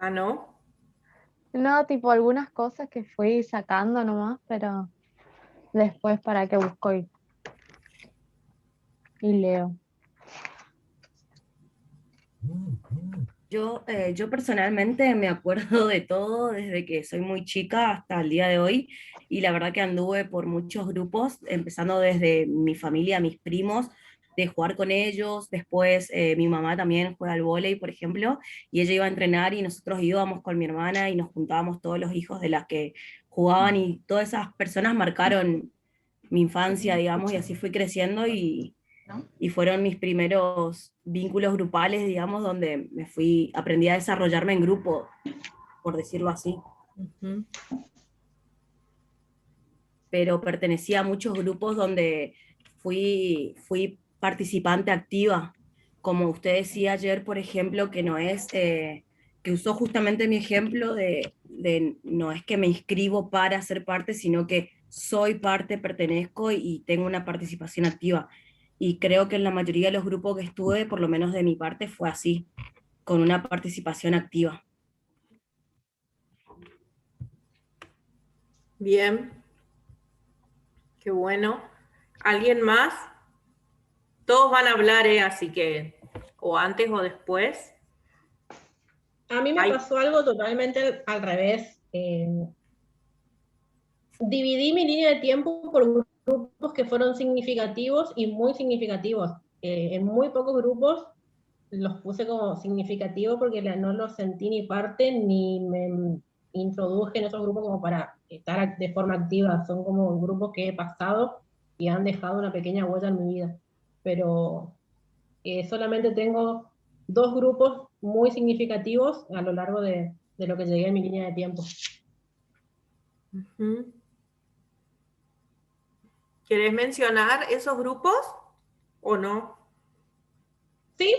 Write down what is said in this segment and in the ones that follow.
Ah, ¿no? No, tipo algunas cosas que fui sacando nomás, pero después para que busco y leo. Yo personalmente me acuerdo de todo desde que soy muy chica hasta el día de hoy y la verdad que anduve por muchos grupos, empezando desde mi familia, mis primos, de jugar con ellos, después mi mamá también juega al vóley, por ejemplo, y ella iba a entrenar y nosotros íbamos con mi hermana y nos juntábamos todos los hijos de las que jugaban y todas esas personas marcaron mi infancia, digamos, y así fui creciendo y fueron mis primeros vínculos grupales, digamos, donde aprendí a desarrollarme en grupo, por decirlo así. Ujú. Pero pertenecía a muchos grupos donde fui participante activa, como usted decía ayer, por ejemplo, que no es, que usó justamente mi ejemplo de no es que me inscribo para ser parte, sino que soy parte, pertenezco y tengo una participación activa. Y creo que en la mayoría de los grupos que estuve, por lo menos de mi parte, fue así, con una participación activa. Bien, qué bueno. ¿Alguien más? Todos van a hablar, así que o antes o después. A mí me Ay, pasó algo totalmente al revés. Dividí mi línea de tiempo por grupos que fueron significativos y muy significativos. En muy pocos grupos los puse como significativos porque no los sentí ni parte ni me introduje en esos grupos como para estar de forma activa. Son como grupos que he pasado y han dejado una pequeña huella en mi vida. Pero solamente tengo dos grupos muy significativos a lo largo de lo que llegué en mi línea de tiempo. ujú. ¿Querés mencionar esos grupos o no? Sí,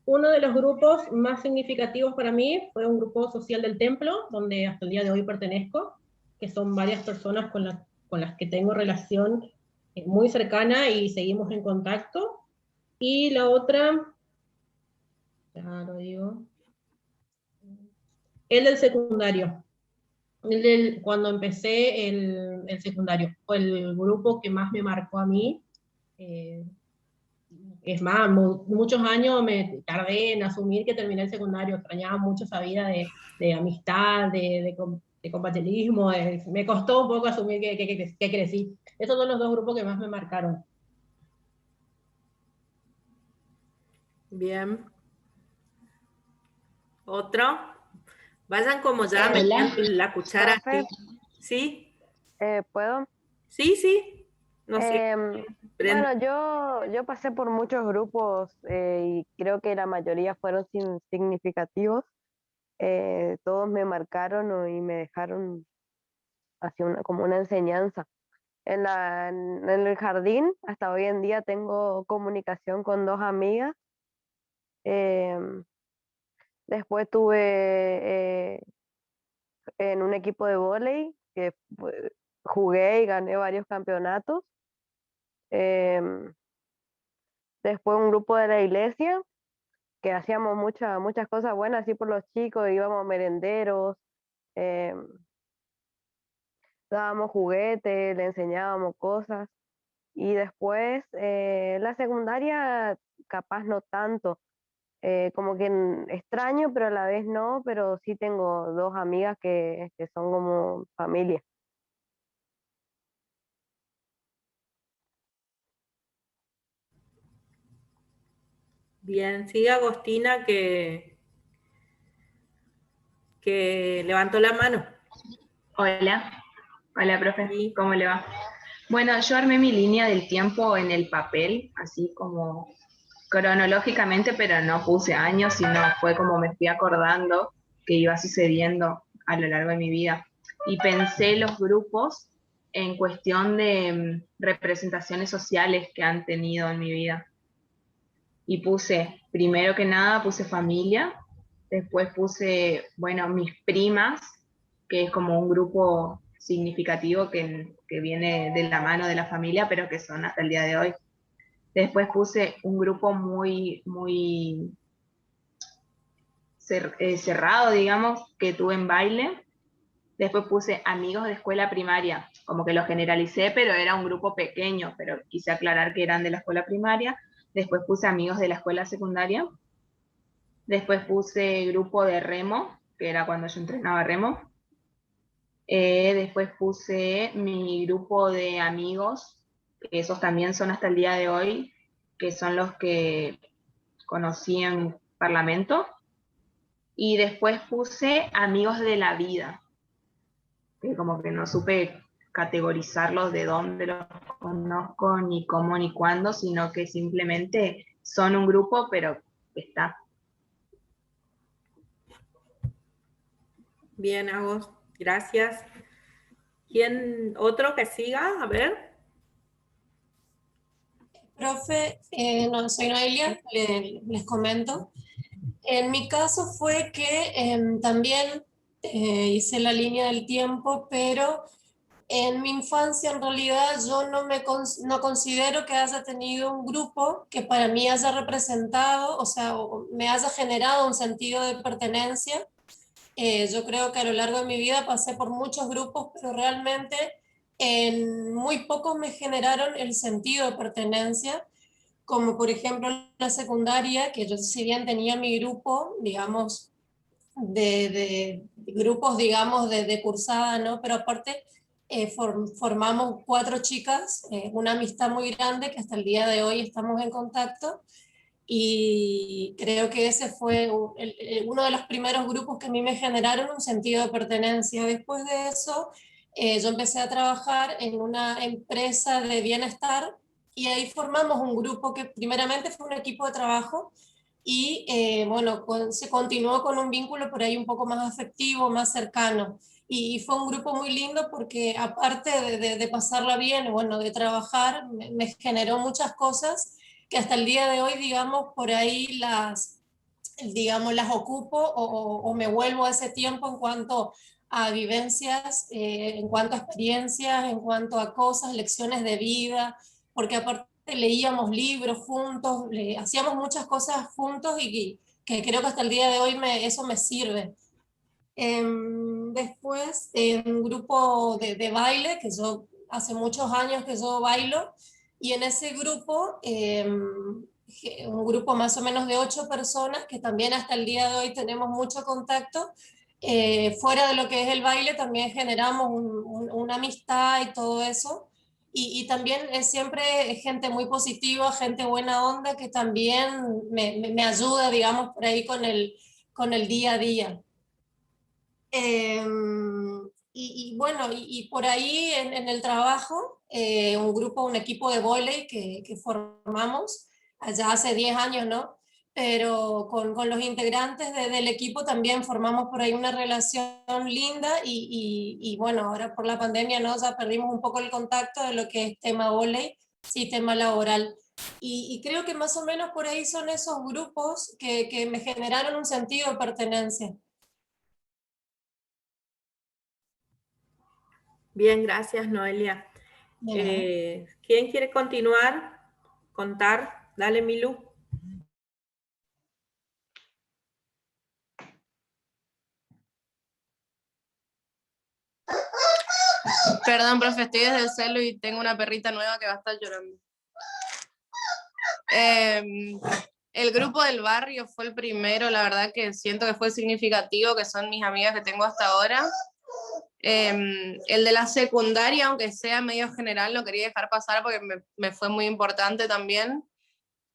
uno de los grupos más significativos para mí fue un grupo social del templo, donde hasta el día de hoy pertenezco, que son varias personas con las que tengo relación muy cercana y seguimos en contacto. Y la otra, ya lo digo, el del secundario. Cuando empecé el secundario, fue el grupo que más me marcó a mí. Eh, es más, muchos años me tardé en asumir que terminé el secundario, extrañaba mucho esa vida de amistad, de compañerismo, me costó un poco asumir que crecí. Esos son los dos grupos que más me marcaron. Bien. ¿Otro? Vayan como ya Hola, metiendo la cuchara Profe, así. ¿Sí? ¿puedo? Sí, sí. No sé. Prende. Bueno, yo pasé por muchos grupos y creo que la mayoría fueron significativos. Todos me marcaron y me dejaron así como una enseñanza. En el jardín, hasta hoy en día tengo comunicación con dos amigas. em, Después tuve en un equipo de vóley que jugué y gané varios campeonatos. Em, Después un grupo de la iglesia que hacíamos muchas cosas buenas así por los chicos, íbamos a merenderos, em, dábamos juguetes, le enseñábamos cosas. Y después la secundaria capaz no tanto, como que extraño, pero a la vez no, pero sí tengo dos amigas que son como familia. Bien, sigue Agostina que levantó la mano. hola, hola, profe, Sí. ¿cómo le va? Bueno, yo armé mi línea del tiempo en el papel, así como cronológicamente, pero no puse años, sino fue como me fui acordando que iba sucediendo a lo largo de mi vida. Y pensé los grupos en cuestión de representaciones sociales que han tenido en mi vida. Y puse, primero que nada, puse familia, después puse, bueno, mis primas, que es como un grupo significativo que viene de la mano de la familia, pero que son hasta el día de hoy. Después puse un grupo muy cerrado, digamos, que tuve en baile. Después puse amigos de escuela primaria, como que lo generalicé, pero era un grupo pequeño, pero quise aclarar que eran de la escuela primaria. Después puse amigos de la escuela secundaria. Después puse grupo de remo, que era cuando yo entrenaba remo. Después puse mi grupo de amigos, que esos también son hasta el día de hoy, que son los que conocí en Parlamento. Y después puse amigos de la vida, que como que no supe categorizarlos de dónde los conozco, ni cómo, ni cuándo, sino que simplemente son un grupo, pero está. Bien, Agos, gracias. ¿Quién otro que siga? A ver. Profe, no, soy Noelia, les comento. En mi caso fue que también hice la línea del tiempo, pero en mi infancia en realidad yo no considero que haya tenido un grupo que para mí haya representado, o sea, o me haya generado un sentido de pertenencia. Yo creo que a lo largo de mi vida pasé por muchos grupos, pero realmente en muy pocos me generaron el sentido de pertenencia, como por ejemplo en la secundaria, que yo si bien tenía mi grupo, digamos, de grupos, digamos, de cursada, ¿no? Pero aparte formamos 4 chicas, una amistad muy grande que hasta el día de hoy estamos en contacto, y creo que ese fue uno de los primeros grupos que a mí me generaron un sentido de pertenencia. Después de eso, yo empecé a trabajar en una empresa de bienestar y ahí formamos un grupo que primeramente fue un equipo de trabajo y bueno, se continuó con un vínculo por ahí un poco más afectivo, más cercano. Y fue un grupo muy lindo porque aparte de pasarla bien, bueno, de trabajar, me generó muchas cosas que hasta el día de hoy, digamos, por ahí digamos, las ocupo o me vuelvo a ese tiempo en cuanto a vivencias, en cuanto a experiencias, en cuanto a cosas, lecciones de vida, porque aparte leíamos libros juntos, hacíamos muchas cosas juntos y que creo que hasta el día de hoy eso me sirve. Después, un grupo de baile, que yo hace muchos años que yo bailo, y en ese grupo, un grupo más o menos de 8 personas, que también hasta el día de hoy tenemos mucho contacto, fuera de lo que es el baile, también generamos una amistad y todo eso. Y también es siempre gente muy positiva, gente buena onda, que también me ayuda, digamos, por ahí con el día a día. Y bueno, y por ahí en el trabajo, un equipo de vóley que formamos allá hace 10 años, ¿no? Pero con los integrantes del equipo también formamos por ahí una relación linda y bueno, ahora por la pandemia, ¿no? Ya perdimos un poco el contacto de lo que es tema vóley, sí, tema laboral. Y creo que más o menos por ahí son esos grupos que me generaron un sentido de pertenencia. Bien, gracias, Noelia. ¿Quién quiere continuar? Contar. Dale, Milu. Perdón, profe, estoy desde el celu y tengo una perrita nueva que va a estar llorando. El grupo del barrio fue el primero, la verdad que siento que fue significativo, que son mis amigas que tengo hasta ahora. El de la secundaria, aunque sea medio general, no quería dejar pasar porque me fue muy importante también.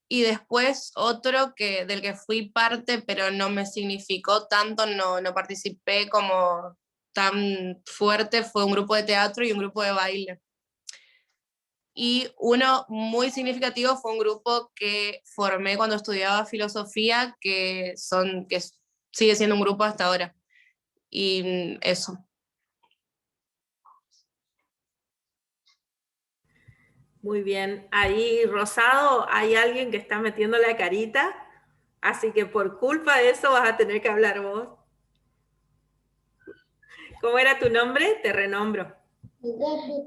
Y después otro del que fui parte, pero no me significó tanto, no participé como tan fuerte, fue un grupo de teatro y un grupo de baile. Y uno muy significativo fue un grupo que formé cuando estudiaba filosofía, que sigue siendo un grupo hasta ahora. Y eso. Muy bien. Ahí, Rosado, hay alguien que está metiendo la carita, así que por culpa de eso vas a tener que hablar vos. ¿Cómo era tu nombre? Te renombro.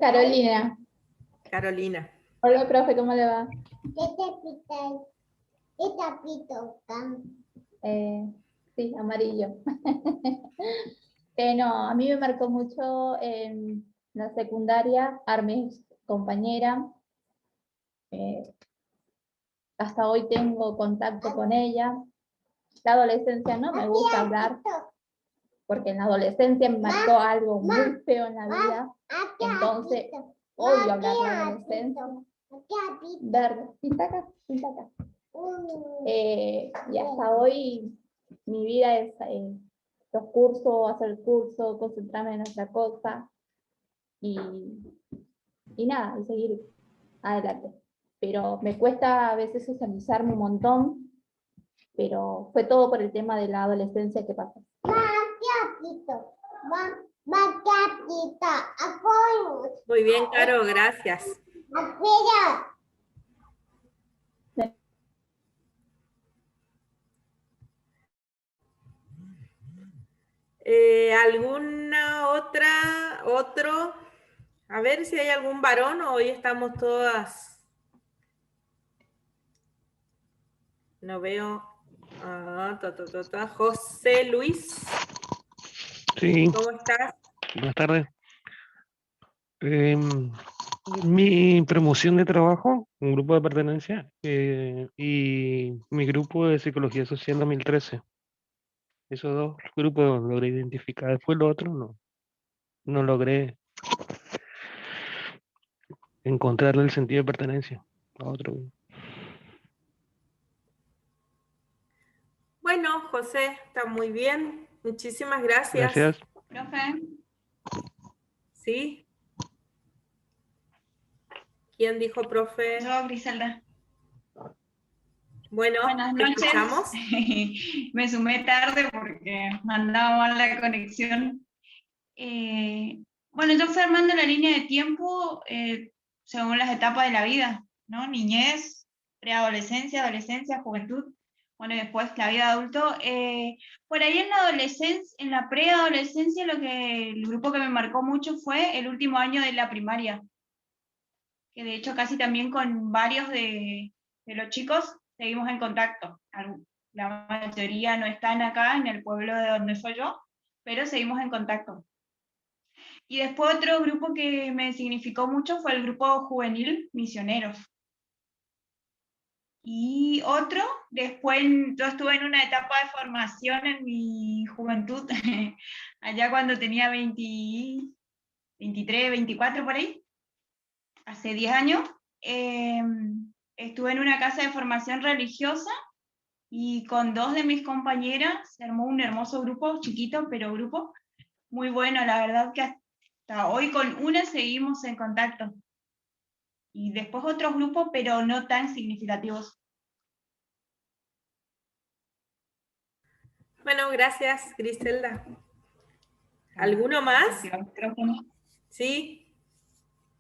Carolina. Carolina. Hola, profe, ¿cómo le va? Sí, amarillo. No, a mí me marcó mucho en la secundaria, Armis, compañera. Hasta hoy tengo contacto con ella. La adolescencia no me gusta hablar, porque en la adolescencia me marcó algo muy feo en la vida. Entonces, odio hablar de la adolescencia. Verde, pinta acá, pinta acá. Y hasta hoy mi vida es los cursos, hacer el curso, concentrarme en otra cosa y nada, y seguir adelante. Pero me cuesta a veces socializarme un montón, pero fue todo por el tema de la adolescencia que pasó. Muy bien, Caro, gracias. ¿Alguna otro? A ver si hay algún varón o hoy estamos todas. No veo. José Luis. Sí, ¿Cómo estás? buenas tardes. Mi promoción de trabajo, un grupo de pertenencia, y mi grupo de Psicología Social 2013. Esos dos grupos los logré identificar. Después lo otro no logré encontrarle el sentido de pertenencia a otro. Bueno, José, está muy bien. Muchísimas gracias. Gracias. Profe, ¿Sí? ¿Quién dijo, profe? yo, Griselda. Bueno, Buenas ¿te noches. escuchamos? Me sumé tarde porque andaba mal la conexión. Bueno, yo fui armando la línea de tiempo según las etapas de la vida, ¿no? Niñez, preadolescencia, adolescencia, juventud, bueno, y después la vida de adulto. Por ahí en la adolescencia, en la preadolescencia, el grupo que me marcó mucho fue el último año de la primaria, que de hecho casi también con varios de los chicos seguimos en contacto. La mayoría no están acá en el pueblo de donde soy yo, pero seguimos en contacto. Y después otro grupo que me significó mucho fue el grupo juvenil Misioneros. Y otro, después yo estuve en una etapa de formación en mi juventud, allá cuando tenía 20, 23, 24 por ahí, hace 10 años, estuve en una casa de formación religiosa y con dos de mis compañeras se armó un hermoso grupo, chiquito, pero grupo muy bueno. La verdad que hasta hoy con una seguimos en contacto. Y después otros grupos, pero no tan significativos. Bueno, gracias, Griselda. ¿Alguno más? Sí,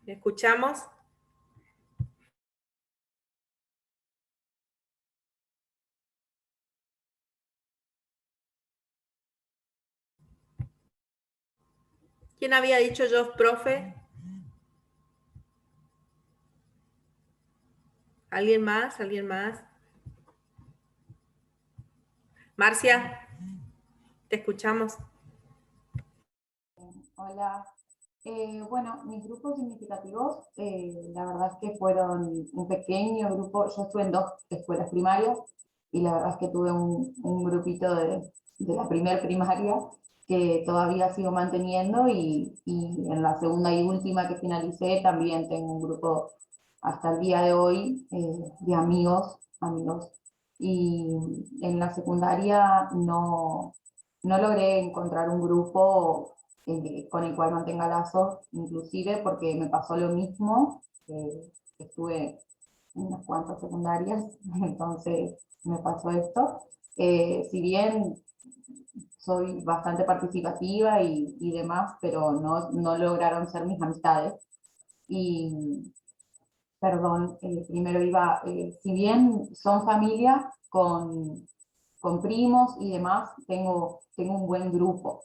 escuchamos. ¿Quién había dicho yo, profe? ¿Alguien más? ¿Alguien más? Marcia, te escuchamos. Hola. Bueno, mis grupos significativos, la verdad es que fueron un pequeño grupo. Yo estuve en 2 escuelas primarias y la verdad es que tuve un grupito de la primer primaria que todavía sigo manteniendo y en la segunda y última que finalicé también tengo un grupo hasta el día de hoy de amigos. Y en la secundaria no logré encontrar un grupo con el cual mantenga lazos, inclusive porque me pasó lo mismo, estuve en unas cuantas secundarias, entonces me pasó esto. Si bien soy bastante participativa y demás, pero no lograron ser mis amistades. Y, perdón, primero iba, si bien son familia con primos y demás, tengo un buen grupo.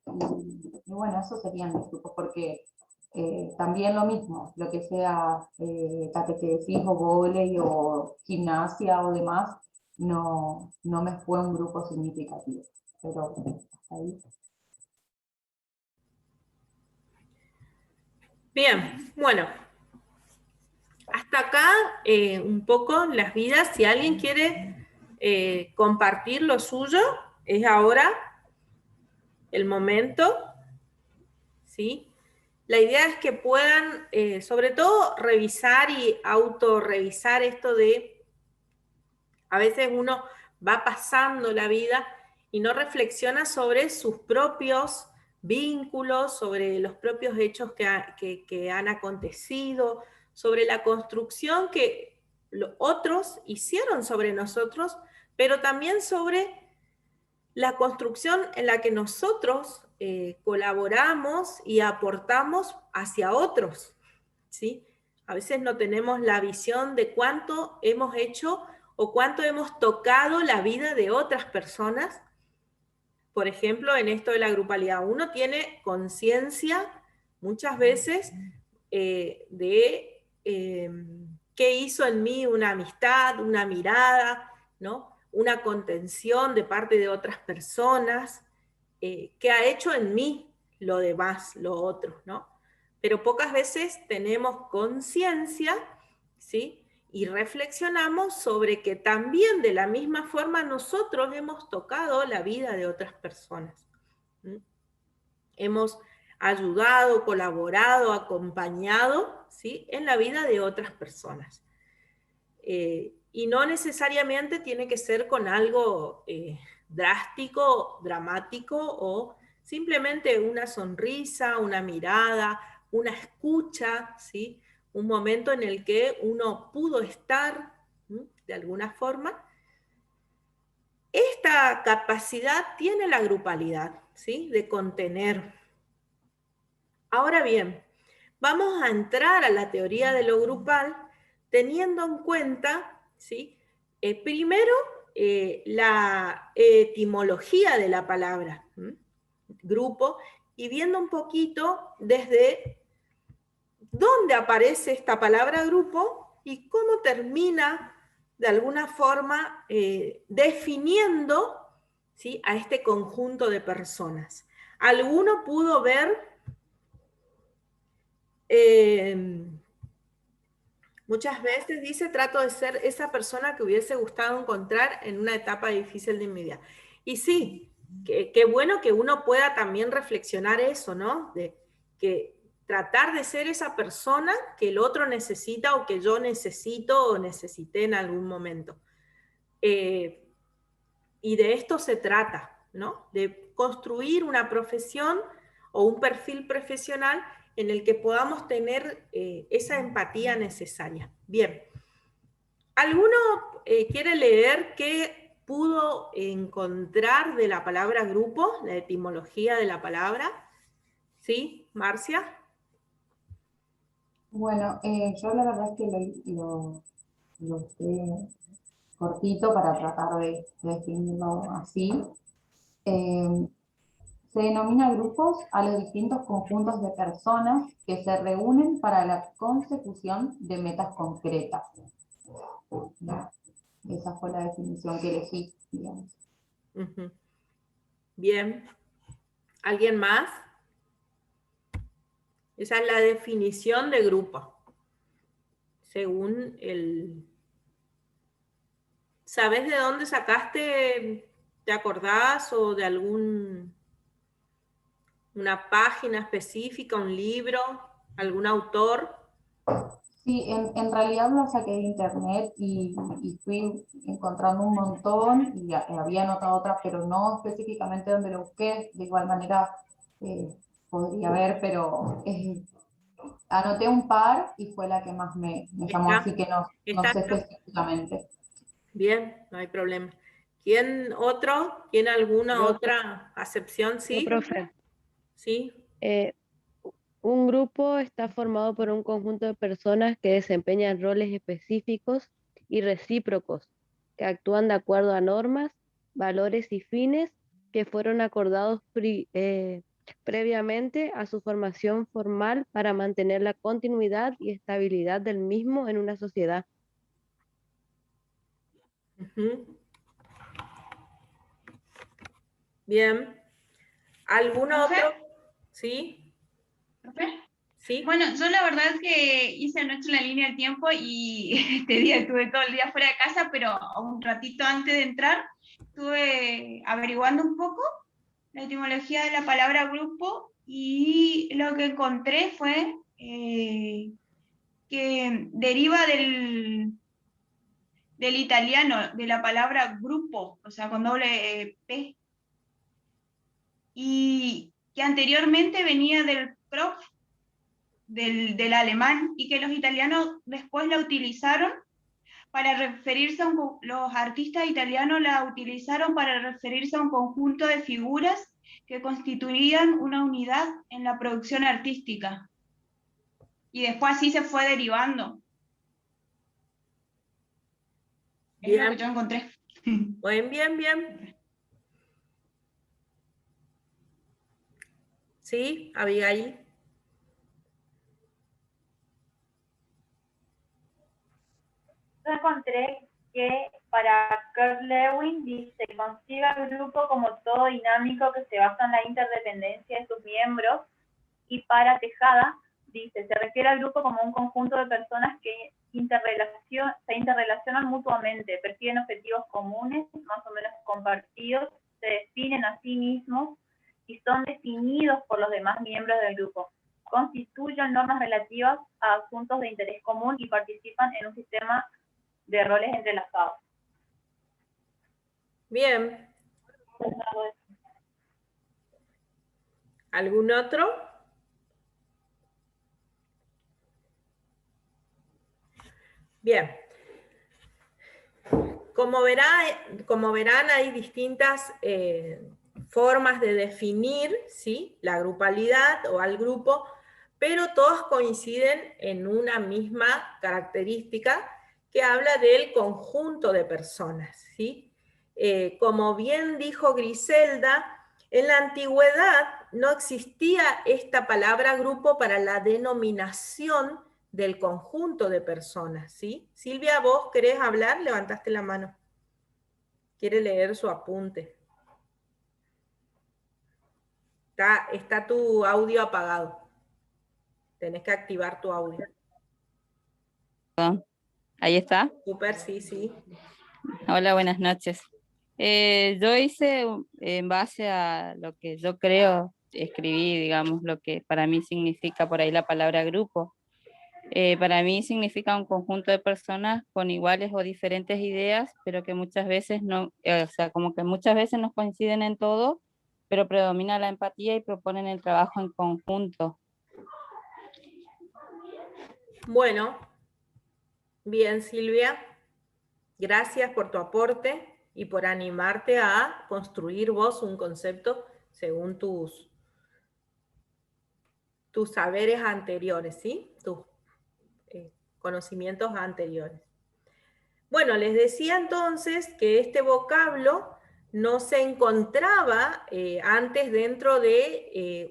Y bueno, esos serían mis grupos, porque también lo mismo, lo que sea catequesis o vóley o gimnasia o demás, no me fue un grupo significativo, pero hasta ahí. Bien, bueno, hasta acá un poco las vidas. Si alguien quiere compartir lo suyo, es ahora el momento, ¿sí? La idea es que puedan, sobre todo, revisar y autorrevisar esto de, a veces uno va pasando la vida y no reflexiona sobre sus propios vínculos, sobre los propios hechos que han acontecido, sobre la construcción que otros hicieron sobre nosotros, pero también sobre la construcción en la que nosotros colaboramos y aportamos hacia otros, ¿sí? A veces no tenemos la visión de cuánto hemos hecho o cuánto hemos tocado la vida de otras personas. Por ejemplo, en esto de la grupalidad, uno tiene conciencia muchas veces de qué hizo en mí una amistad, una mirada, ¿no? Una contención de parte de otras personas, qué ha hecho en mí lo demás, lo otro, ¿no? Pero pocas veces tenemos conciencia, ¿sí? Y reflexionamos sobre que también de la misma forma nosotros hemos tocado la vida de otras personas. ¿Sí? Hemos ayudado, colaborado, acompañado, ¿sí? En la vida de otras personas. Y no necesariamente tiene que ser con algo drástico, dramático, o simplemente una sonrisa, una mirada, una escucha, ¿sí? Un momento en el que uno pudo estar, ¿sí? De alguna forma. Esta capacidad tiene la grupalidad, ¿sí? De contener. Ahora bien, vamos a entrar a la teoría de lo grupal teniendo en cuenta, ¿sí? Primero, la etimología de la palabra, ¿sí? Grupo, y viendo un poquito desde dónde aparece esta palabra grupo y cómo termina de alguna forma definiendo, ¿sí? A este conjunto de personas. ¿Alguno pudo ver muchas veces dice, trato de ser esa persona que hubiese gustado encontrar en una etapa difícil de mi vida? Y sí, qué bueno que uno pueda también reflexionar eso, ¿no? De que tratar de ser esa persona que el otro necesita o que yo necesito o necesité en algún momento. Y de esto se trata, ¿no? De construir una profesión o un perfil profesional en el que podamos tener esa empatía necesaria. Bien, ¿alguno quiere leer qué pudo encontrar de la palabra grupo, la etimología de la palabra? ¿Sí, Marcia? Bueno, yo la verdad es que lo usé cortito para tratar de definirlo así. Se denomina grupos a los distintos conjuntos de personas que se reúnen para la consecución de metas concretas. Esa fue la definición que elegí, digamos. Uh-huh. Bien. ¿Alguien más? Esa es la definición de grupo. Según el... ¿Sabes de dónde sacaste? ¿Te acordás? ¿O de una página específica, un libro, algún autor? Sí, en realidad lo saqué de internet y fui encontrando un montón y había anotado otras, pero no específicamente donde lo busqué. De igual manera podría ver, pero anoté un par y fue la que más me llamó, así que no sé específicamente. Bien, no hay problema. ¿Quién otro? ¿Tiene alguna otra acepción? Sí, profe. Sí. Un grupo está formado por un conjunto de personas que desempeñan roles específicos y recíprocos, que actúan de acuerdo a normas, valores y fines que fueron acordados previamente a su formación formal para mantener la continuidad y estabilidad del mismo en una sociedad. Bien. ¿Algún ¿Profe? otro? ¿Sí? ¿Profe? ¿Sí? Bueno, yo la verdad es que hice anoche la línea del tiempo y este día estuve todo el día fuera de casa, pero un ratito antes de entrar estuve averiguando un poco la etimología de la palabra grupo y lo que encontré fue que deriva del italiano, de la palabra grupo, o sea, con doble P, y que anteriormente venía del prof, del alemán, y que los italianos después la utilizaron para referirse a los artistas italianos la utilizaron para referirse a un conjunto de figuras que constituían una unidad en la producción artística. Y después así se fue derivando. Es lo que yo encontré. Bien. ¿Sí, Abigail? Yo encontré que para Kurt Lewin dice, concibe el grupo como todo dinámico que se basa en la interdependencia de sus miembros, y para Tejada dice, se refiere al grupo como un conjunto de personas que se interrelacionan mutuamente, persiguen objetivos comunes, más o menos compartidos, se definen a sí mismos y son definidos por los demás miembros del grupo. Constituyen normas relativas a asuntos de interés común y participan en un sistema de roles entrelazados. Bien. ¿Algún otro? Bien. Como verán, hay distintas formas de definir, ¿sí?, la grupalidad o al grupo, pero todos coinciden en una misma característica que habla del conjunto de personas, ¿sí? Como bien dijo Griselda, en la antigüedad no existía esta palabra grupo para la denominación del conjunto de personas, ¿sí? Silvia, ¿vos querés hablar? Levantaste la mano. Quiere leer su apunte. Está tu audio apagado. Tenés que activar tu audio. Ahí está. Súper, sí. Hola, buenas noches. Yo hice en base a lo que yo creo, escribí, digamos, lo que para mí significa por ahí la palabra grupo. Para mí significa un conjunto de personas con iguales o diferentes ideas, pero que muchas veces no, o sea, como que muchas veces no coinciden en todo, pero predomina la empatía y proponen el trabajo en conjunto. Bueno, bien, Silvia. Gracias por tu aporte y por animarte a construir vos un concepto según tus saberes anteriores, ¿sí? Tus conocimientos anteriores. Bueno, les decía entonces que este vocablo no se encontraba antes dentro del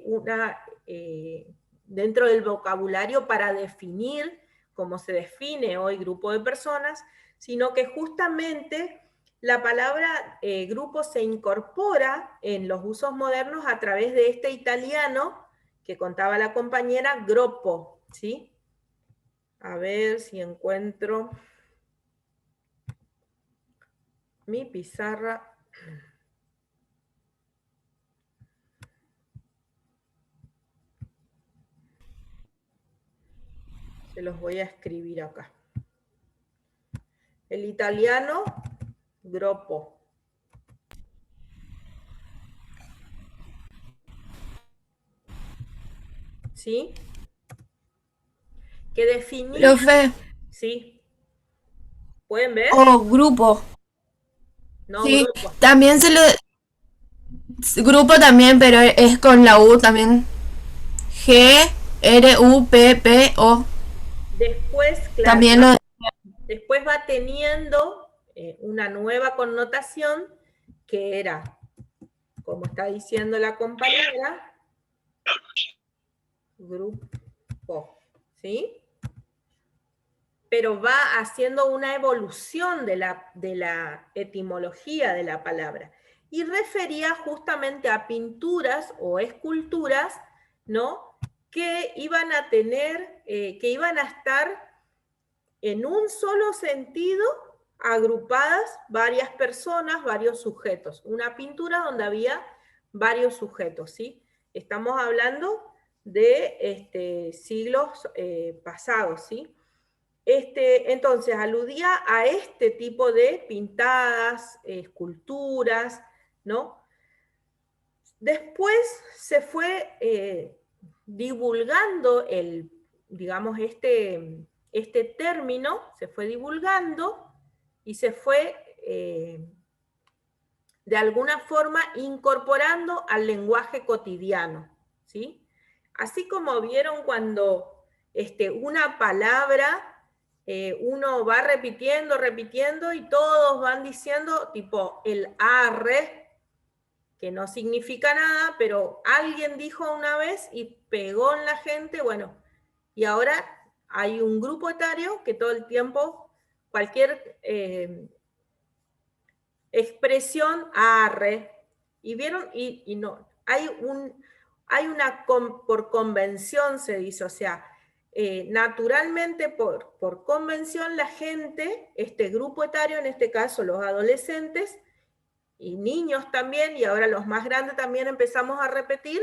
vocabulario para definir cómo se define hoy grupo de personas, sino que justamente la palabra grupo se incorpora en los usos modernos a través de este italiano que contaba la compañera, gruppo, ¿sí? A ver si encuentro mi pizarra. Se los voy a escribir acá. El italiano, gruppo. ¿Sí? Que definir... Profe. Sí. ¿Pueden ver? Grupo. No, sí, grupo. También se lo... Grupo también, pero es con la U también. G-R-U-P-P-O. Después, claro, También después va teniendo una nueva connotación que era, como está diciendo la compañera, grupo, ¿sí? Pero va haciendo una evolución de la etimología de la palabra. y refería justamente a pinturas o esculturas, ¿no?, que iban a tener, que iban a estar en un solo sentido, agrupadas varias personas, varios sujetos. Una pintura donde había varios sujetos, ¿sí? Estamos hablando de siglos pasados, ¿sí? Entonces, aludía a este tipo de pintadas, esculturas, ¿no? Después se fue divulgando digamos, este término, se fue divulgando y se fue de alguna forma incorporando al lenguaje cotidiano, ¿sí? Así como vieron cuando una palabra uno va repitiendo y todos van diciendo tipo el arre, que no significa nada, pero alguien dijo una vez y pegó en la gente, bueno, y ahora hay un grupo etario que todo el tiempo, cualquier expresión, arre, y vieron, y no, hay una, por convención se dice, o sea, naturalmente por convención la gente, este grupo etario, en este caso los adolescentes, y niños también, y ahora los más grandes también empezamos a repetir,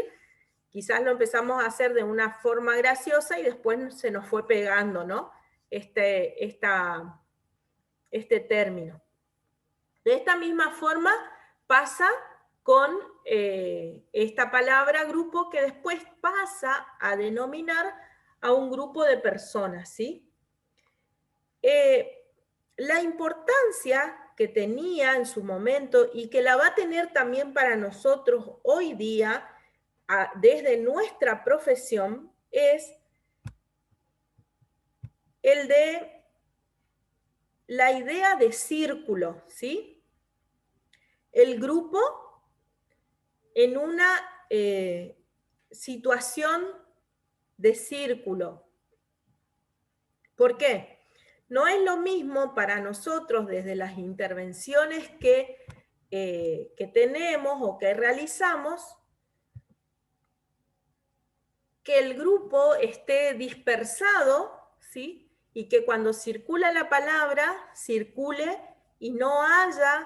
quizás lo empezamos a hacer de una forma graciosa y después se nos fue pegando, ¿no? Este término. De esta misma forma pasa con esta palabra grupo, que después pasa a denominar a un grupo de personas, ¿sí? La importancia que tenía en su momento y que la va a tener también para nosotros hoy día, desde nuestra profesión, es el de la idea de círculo, ¿sí? El grupo en una situación de círculo. ¿Por qué? No es lo mismo para nosotros desde las intervenciones que tenemos o que realizamos, que el grupo esté dispersado, ¿sí? Y que cuando circula la palabra, circule y no haya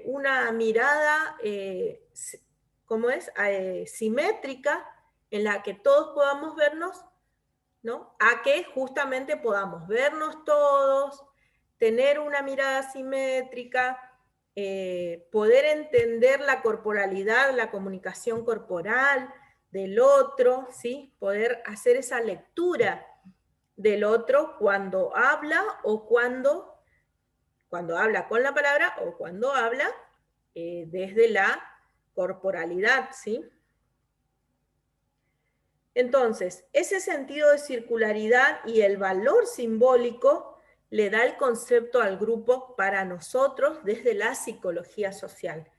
una mirada, ¿cómo es? Simétrica, en la que todos podamos vernos, ¿no? A que justamente podamos vernos todos, tener una mirada simétrica, poder entender la corporalidad, la comunicación corporal del otro, ¿sí? Poder hacer esa lectura del otro cuando habla o cuando habla con la palabra o cuando habla desde la corporalidad, ¿sí? Entonces, ese sentido de circularidad y el valor simbólico le da el concepto al grupo para nosotros desde la psicología social,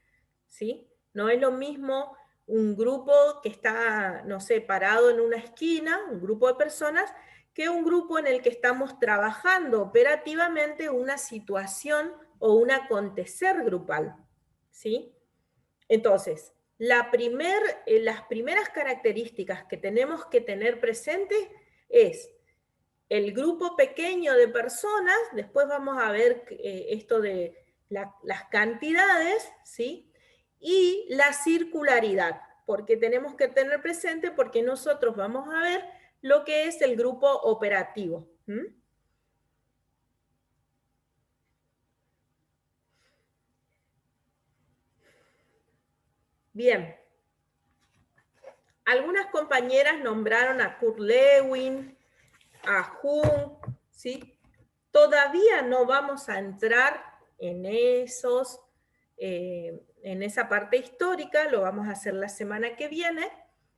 ¿sí? No es lo mismo un grupo que está, no sé, parado en una esquina, un grupo de personas, que un grupo en el que estamos trabajando operativamente una situación o un acontecer grupal, ¿sí? Entonces, las primeras características que tenemos que tener presentes es el grupo pequeño de personas, después vamos a ver esto de las cantidades, ¿sí? Y la circularidad, porque tenemos que tener presente, porque nosotros vamos a ver lo que es el grupo operativo. Bien. Algunas compañeras nombraron a Kurt Lewin, a Jung, ¿sí? Todavía no vamos a entrar en esa parte histórica, lo vamos a hacer la semana que viene,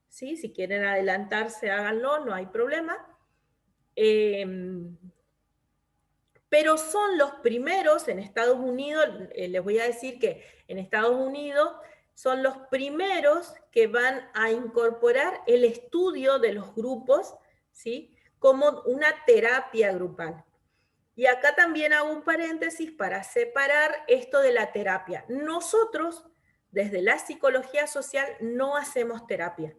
¿sí? Si quieren adelantarse, háganlo, no hay problema. Pero son los primeros en Estados Unidos, les voy a decir que en Estados Unidos son los primeros que van a incorporar el estudio de los grupos, ¿sí? Como una terapia grupal. Y acá también hago un paréntesis para separar esto de la terapia. Nosotros desde la psicología social no hacemos terapia,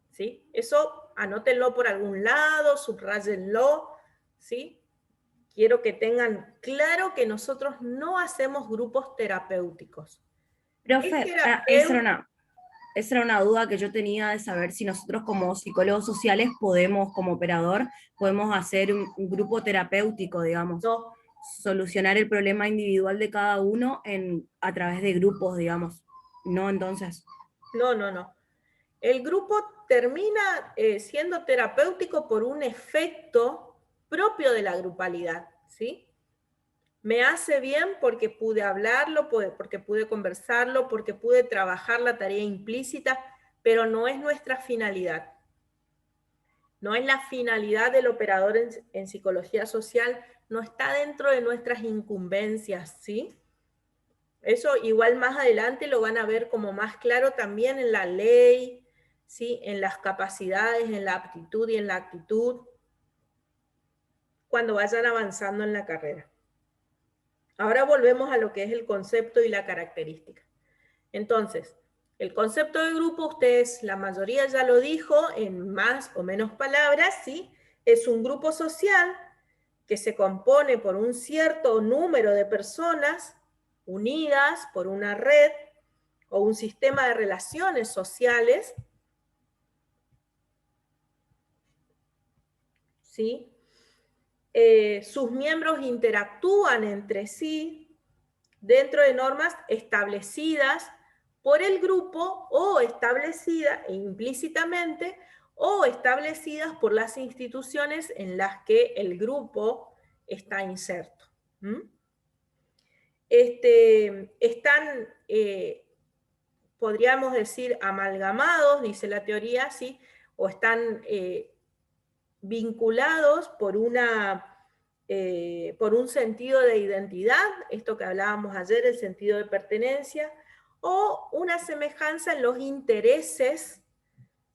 ¿sí? Eso anótenlo por algún lado, subrayenlo, ¿sí? Quiero que tengan claro que nosotros no hacemos grupos terapéuticos. Profe, esa era una duda que yo tenía de saber si nosotros como psicólogos sociales podemos, como operador, podemos hacer un grupo terapéutico, digamos. No. Solucionar el problema individual de cada uno a través de grupos, digamos. No, entonces. No. El grupo termina siendo terapéutico por un efecto propio de la grupalidad, ¿sí? Me hace bien porque pude hablarlo, porque pude conversarlo, porque pude trabajar la tarea implícita, pero no es nuestra finalidad. No es la finalidad del operador en psicología social, no está dentro de nuestras incumbencias, ¿sí? Eso igual más adelante lo van a ver como más claro también en la ley, ¿sí? En las capacidades, en la aptitud y en la actitud, cuando vayan avanzando en la carrera. Ahora volvemos a lo que es el concepto y la característica. Entonces, el concepto de grupo, ustedes, la mayoría ya lo dijo en más o menos palabras, ¿sí? Es un grupo social que se compone por un cierto número de personas unidas por una red o un sistema de relaciones sociales, ¿sí? Sus miembros interactúan entre sí dentro de normas establecidas por el grupo o establecidas implícitamente o establecidas por las instituciones en las que el grupo está inserto. Están, podríamos decir, amalgamados, dice la teoría, ¿sí? O están vinculados por un sentido de identidad, esto que hablábamos ayer, el sentido de pertenencia, o una semejanza en los intereses,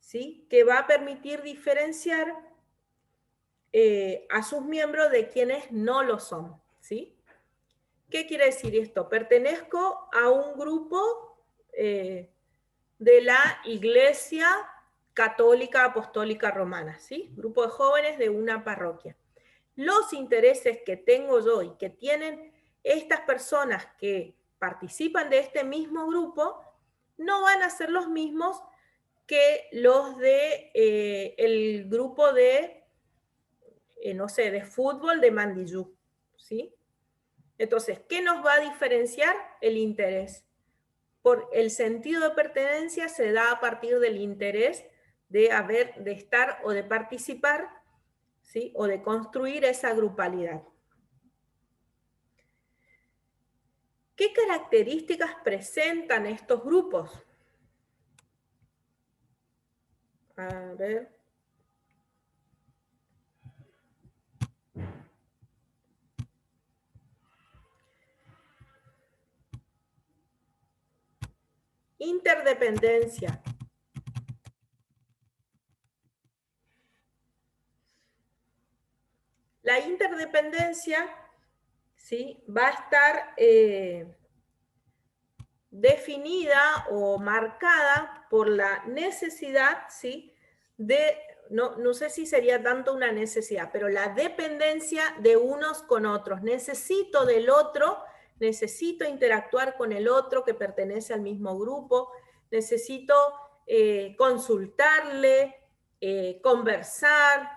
¿sí? Que va a permitir diferenciar a sus miembros de quienes no lo son, ¿sí? ¿Qué quiere decir esto? Pertenezco a un grupo de la Iglesia Católica Apostólica Romana, ¿sí? Grupo de jóvenes de una parroquia. Los intereses que tengo yo y que tienen estas personas que participan de este mismo grupo no van a ser los mismos que los de el grupo de, no sé, de fútbol de Mandillú, ¿sí? Entonces, ¿qué nos va a diferenciar? El interés. Por el sentido de pertenencia se da a partir del interés de estar o de participar, ¿sí? O de construir esa grupalidad. ¿Qué características presentan estos grupos? A ver. Interdependencia. La interdependencia, ¿sí? Va a estar definida o marcada por la necesidad, ¿sí? De, no sé si sería tanto una necesidad, pero la dependencia de unos con otros. Necesito del otro, necesito interactuar con el otro que pertenece al mismo grupo, necesito consultarle, conversar,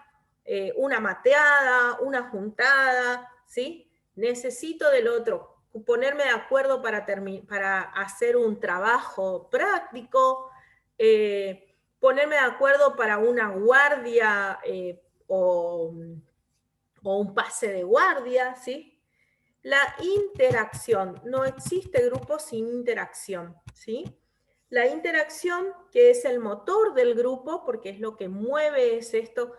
una mateada, una juntada, ¿sí? Necesito del otro, ponerme de acuerdo para hacer un trabajo práctico, ponerme de acuerdo para una guardia o un pase de guardia, ¿sí? La interacción, no existe grupo sin interacción, ¿sí? La interacción, que es el motor del grupo, porque es lo que mueve, es esto,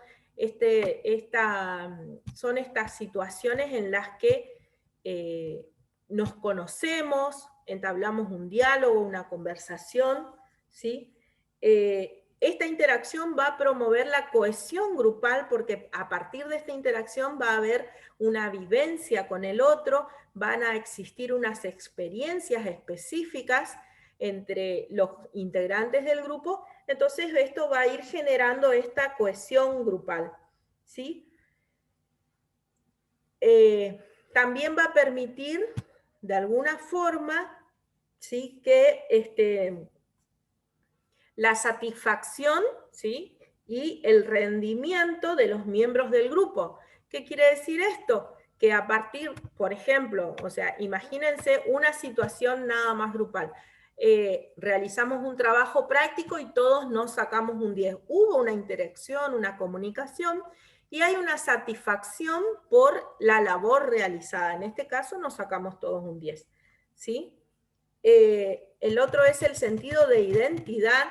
son estas situaciones en las que nos conocemos, entablamos un diálogo, una conversación, ¿sí? Esta interacción va a promover la cohesión grupal porque a partir de esta interacción va a haber una vivencia con el otro, van a existir unas experiencias específicas entre los integrantes del grupo, entonces esto va a ir generando esta cohesión grupal, ¿sí? También va a permitir, de alguna forma, ¿sí?, que la satisfacción, ¿sí?, y el rendimiento de los miembros del grupo. ¿Qué quiere decir esto? Que a partir, por ejemplo, o sea, imagínense una situación nada más grupal. Realizamos un trabajo práctico y todos nos sacamos un 10. Hubo una interacción, una comunicación, y hay una satisfacción por la labor realizada. En este caso nos sacamos todos un 10, ¿sí? El otro es el sentido de identidad,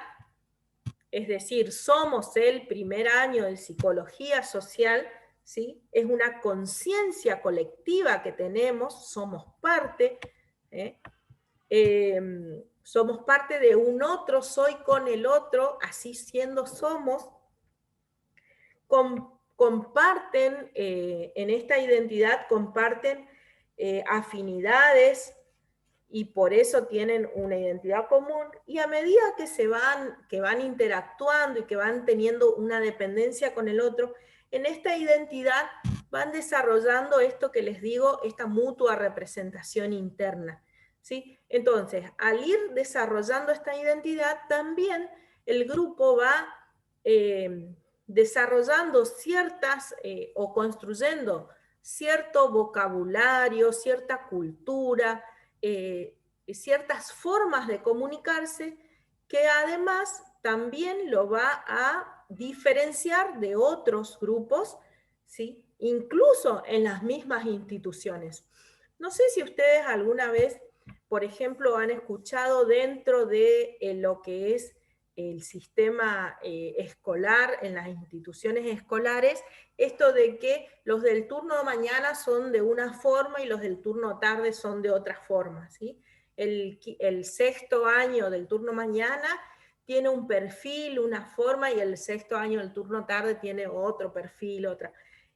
es decir, somos el primer año de psicología social, ¿sí? Es una conciencia colectiva que tenemos, somos parte, somos parte de un otro, soy con el otro, así siendo somos. Comparten, en esta identidad comparten afinidades, y por eso tienen una identidad común, y a medida que van interactuando y que van teniendo una dependencia con el otro, en esta identidad van desarrollando esto que les digo, esta mutua representación interna, ¿sí? Entonces, al ir desarrollando esta identidad, también el grupo va desarrollando ciertas o construyendo cierto vocabulario, cierta cultura, ciertas formas de comunicarse que además también lo va a diferenciar de otros grupos, ¿sí?, incluso en las mismas instituciones. No sé si ustedes alguna vez, por ejemplo, han escuchado dentro de lo que es el sistema escolar, en las instituciones escolares, esto de que los del turno mañana son de una forma y los del turno tarde son de otra forma, ¿sí? El sexto año del turno mañana tiene un perfil, una forma, y el sexto año del turno tarde tiene otro perfil, otra.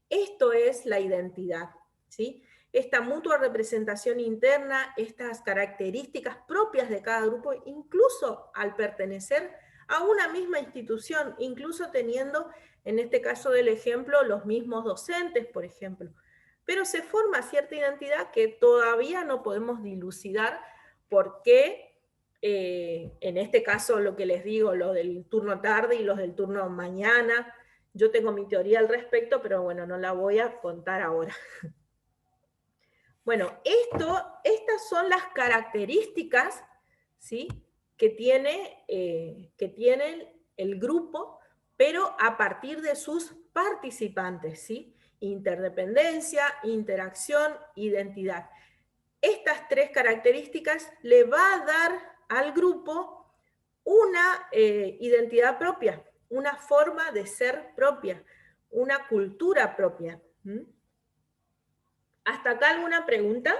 Esto es la identidad, ¿sí? Esta mutua representación interna, estas características propias de cada grupo, incluso al pertenecer a una misma institución, incluso teniendo, en este caso del ejemplo, los mismos docentes, por ejemplo. Pero se forma cierta identidad que todavía no podemos dilucidar por qué, en este caso lo que les digo, los del turno tarde y los del turno mañana, yo tengo mi teoría al respecto, pero bueno, no la voy a contar ahora. Bueno, estas son las características, ¿sí?, que tiene el grupo, pero a partir de sus participantes, ¿sí? Interdependencia, interacción, identidad. Estas tres características le va a dar al grupo una identidad propia, una forma de ser propia, una cultura propia. ¿Hasta acá alguna pregunta?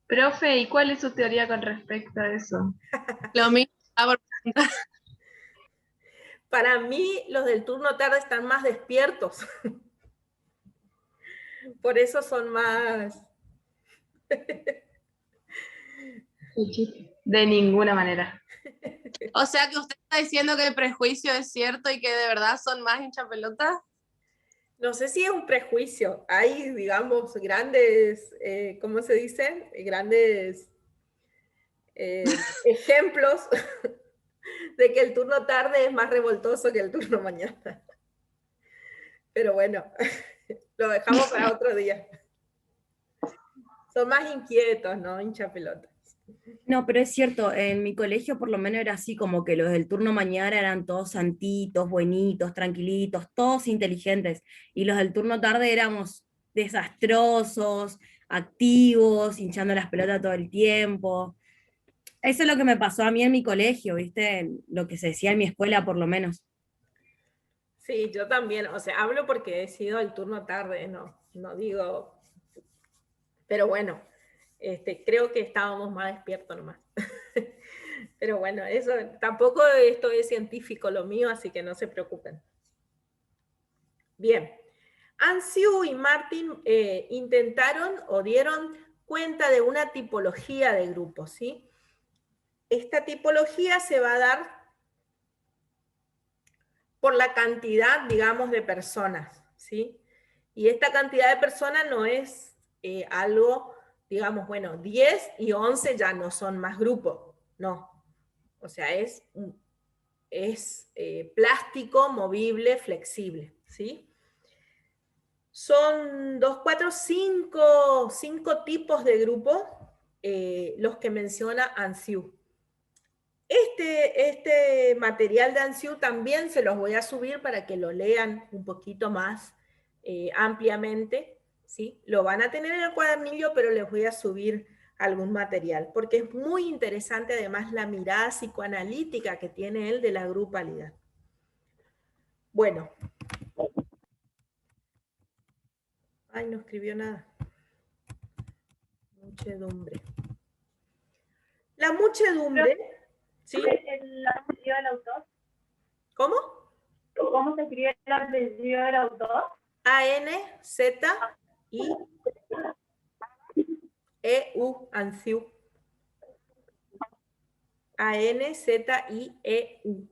Profe, ¿y cuál es su teoría con respecto a eso? Lo mismo. Para mí, los del turno tarde están más despiertos. Por eso son más... De ninguna manera. O sea que usted está diciendo que el prejuicio es cierto y que de verdad son más hinchapelotas. No sé si es un prejuicio. Hay, digamos, grandes, ¿cómo se dice? Grandes ejemplos de que el turno tarde es más revoltoso que el turno mañana. Pero bueno, lo dejamos para otro día. Son más inquietos, ¿no? Hinchapelotas. No, pero es cierto, en mi colegio por lo menos era así, como que los del turno mañana eran todos santitos, buenitos, tranquilitos, todos inteligentes, y los del turno tarde éramos desastrosos, activos, hinchando las pelotas todo el tiempo. Eso es lo que me pasó a mí en mi colegio, ¿viste? Lo que se decía en mi escuela por lo menos. Sí, yo también, o sea, hablo porque he sido el turno tarde, no digo, pero bueno, creo que estábamos más despiertos nomás. Pero bueno, eso, tampoco esto es científico lo mío, así que no se preocupen. Bien, Ansiu y Martin intentaron o dieron cuenta de una tipología de grupo, ¿sí? Esta tipología se va a dar por la cantidad, digamos, de personas, ¿sí? Y esta cantidad de personas no es algo, digamos, bueno, 10 y 11 ya no son más grupos, no. O sea, es plástico, movible, flexible, ¿sí? Son 2, 4, 5 tipos de grupos los que menciona ANSIU. Este material de ANSIU también se los voy a subir para que lo lean un poquito más ampliamente, ¿sí? Lo van a tener en el cuadernillo, pero les voy a subir algún material, porque es muy interesante además la mirada psicoanalítica que tiene él de la grupalidad. Bueno. Ay, no escribió nada. Muchedumbre. La muchedumbre, ¿sí? ¿El apellido del autor? ¿Cómo? ¿Cómo se escribe el apellido del autor? A-N-Z-I-E-U, ANSIU. A-N-Z-I-E-U.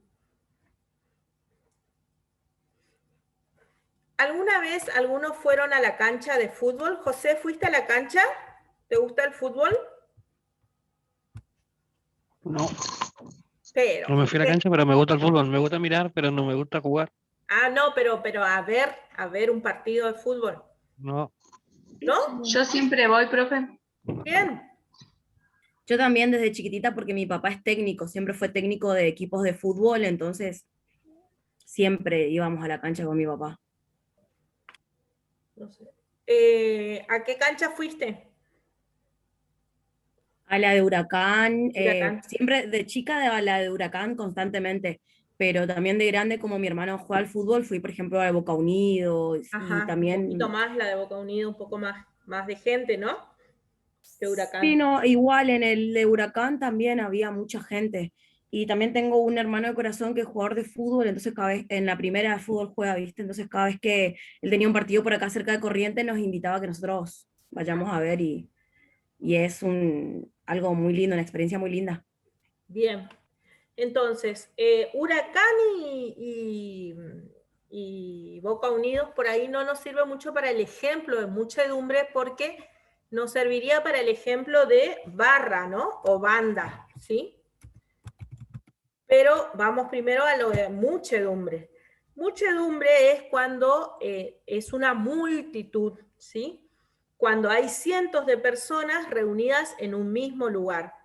¿Alguna vez algunos fueron a la cancha de fútbol? José, ¿fuiste a la cancha? ¿Te gusta el fútbol? No. Pero, No me fui a la cancha, pero me gusta el fútbol. Me gusta mirar, pero no me gusta jugar. Ah, no, pero a ver un partido de fútbol. No. ¿No? Yo siempre voy, profe. Bien. Yo también desde chiquitita, porque mi papá es técnico, siempre fue técnico de equipos de fútbol, entonces siempre íbamos a la cancha con mi papá. No sé. ¿A qué cancha fuiste? A la de Huracán, Huracán. siempre de chica a la de Huracán constantemente, pero también de grande, como mi hermano juega al fútbol, fui por ejemplo a Boca Unidos. Ajá, y también... un poquito más la de Boca Unidos, un poco más de gente, ¿no? De Huracán. Sí, no, igual en el de Huracán también había mucha gente. Y también tengo un hermano de corazón que es jugador de fútbol, entonces cada vez, en la primera de fútbol juega, ¿viste? Entonces cada vez que él tenía un partido por acá cerca de Corrientes, nos invitaba a que nosotros vayamos a ver y es algo muy lindo, una experiencia muy linda. Bien. Entonces, Huracán y Boca Unidos por ahí no nos sirve mucho para el ejemplo de muchedumbre, porque nos serviría para el ejemplo de barra, ¿no? O banda, ¿sí? Pero vamos primero a lo de muchedumbre. Muchedumbre es cuando es una multitud, ¿sí? Cuando hay cientos de personas reunidas en un mismo lugar,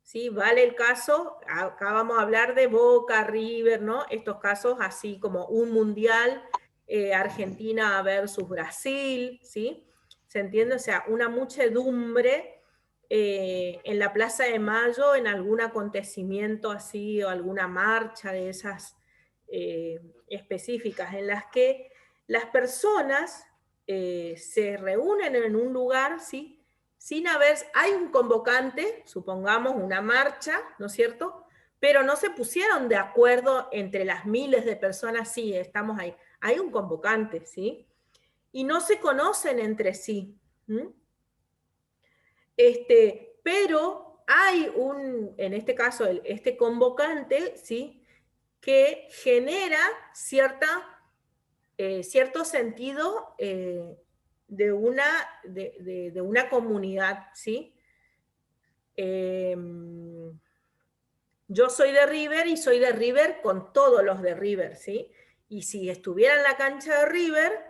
¿sí? Vale el caso, acá vamos a hablar de Boca, River, ¿no? Estos casos así como un mundial, Argentina versus Brasil, ¿sí? ¿Se entiende? O sea, una muchedumbre en la Plaza de Mayo, en algún acontecimiento así, o alguna marcha de esas específicas, en las que las personas se reúnen en un lugar, ¿sí? Sin haber, hay un convocante, supongamos una marcha, ¿no es cierto? Pero no se pusieron de acuerdo entre las miles de personas, sí, estamos ahí. Hay un convocante, ¿sí? Y no se conocen entre sí. Pero hay en este caso, este convocante, ¿sí? Que genera cierto sentido de una comunidad, ¿sí? Yo soy de River y soy de River con todos los de River, ¿sí? Y si estuviera en la cancha de River,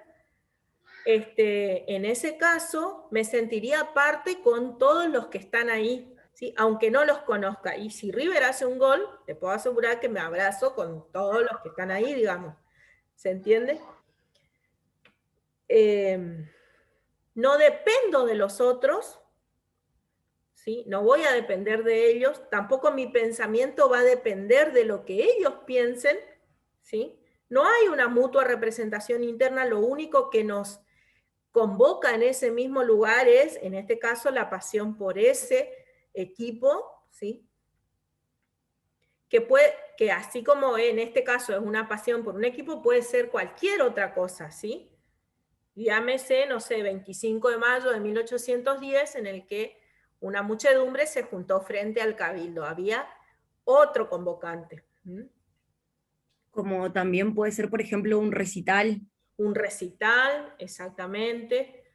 en ese caso me sentiría parte con todos los que están ahí, ¿sí? Aunque no los conozca. Y si River hace un gol, te puedo asegurar que me abrazo con todos los que están ahí, digamos. ¿Se entiende? No dependo de los otros, ¿sí? No voy a depender de ellos, tampoco mi pensamiento va a depender de lo que ellos piensen, ¿sí? No hay una mutua representación interna, lo único que nos convoca en ese mismo lugar es, en este caso, la pasión por ese equipo, ¿sí? Que así como en este caso es una pasión por un equipo, puede ser cualquier otra cosa, ¿sí? Llámese, no sé, 25 de mayo de 1810, en el que una muchedumbre se juntó frente al cabildo. Había otro convocante. Como también puede ser, por ejemplo, un recital. Un recital, exactamente.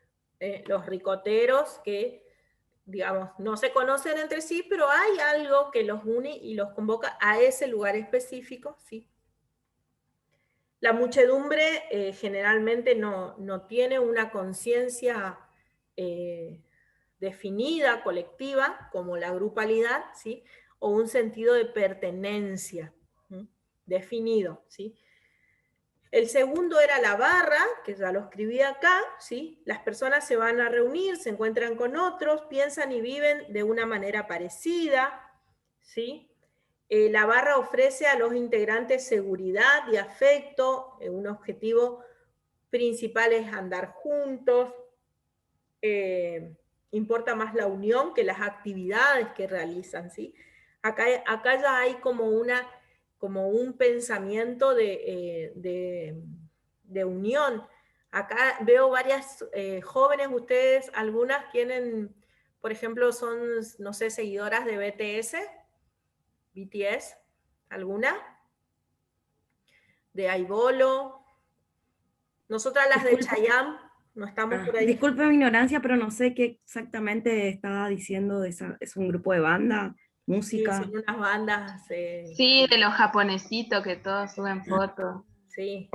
Los ricoteros que, digamos, no se conocen entre sí, pero hay algo que los une y los convoca a ese lugar específico, ¿sí? La muchedumbre generalmente no tiene una conciencia definida, colectiva, como la grupalidad, ¿sí? O un sentido de pertenencia definido, ¿sí? El segundo era la barra, que ya lo escribí acá, ¿sí? Las personas se van a reunir, se encuentran con otros, piensan y viven de una manera parecida, ¿sí? La barra ofrece a los integrantes seguridad y afecto, un objetivo principal es andar juntos, importa más la unión que las actividades que realizan, ¿sí? Acá ya hay como un pensamiento de unión. Acá veo varias jóvenes, ustedes, algunas tienen, por ejemplo, son, no sé, seguidoras de BTS, ¿alguna? De Aibolo. Nosotras las de Chayanne, no estamos por ahí. Disculpe mi ignorancia, pero no sé qué exactamente estaba diciendo. ¿Es un grupo de banda? ¿Música? Sí, son unas bandas. Sí, de los japonesitos que todos suben fotos. Sí.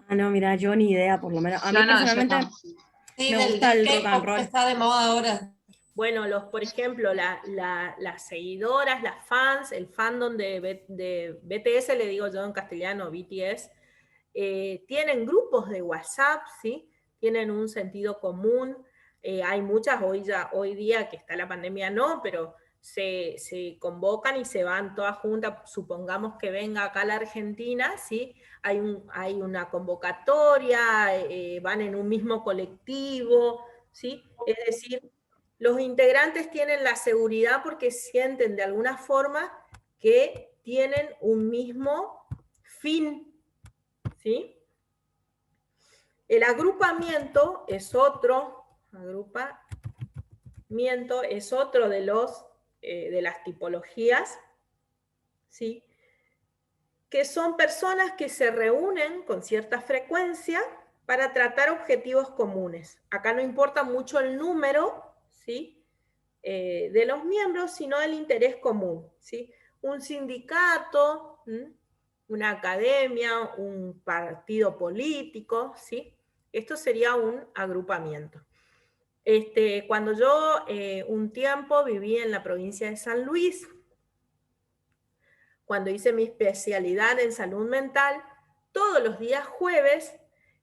Ah, no, mira, yo ni idea, por lo menos. A mí Yo no, personalmente Sí, me gusta el rock and roll. Está de moda ahora. Bueno, por ejemplo, las seguidoras, las fans, el fandom de BTS, le digo yo en castellano, BTS, tienen grupos de WhatsApp, ¿sí? Tienen un sentido común. Hay muchas, hoy día que está la pandemia no, pero se convocan y se van todas juntas. Supongamos que venga acá a la Argentina, ¿sí? Hay una convocatoria, van en un mismo colectivo, ¿sí? Es decir, los integrantes tienen la seguridad porque sienten de alguna forma que tienen un mismo fin, ¿sí? El agrupamiento es otro de las tipologías, ¿sí? Que son personas que se reúnen con cierta frecuencia para tratar objetivos comunes. Acá no importa mucho el número, ¿sí? De los miembros, sino el interés común, ¿sí? Un sindicato, una academia, un partido político, ¿sí? Esto sería un agrupamiento. Cuando yo un tiempo viví en la provincia de San Luis, cuando hice mi especialidad en salud mental, todos los días jueves,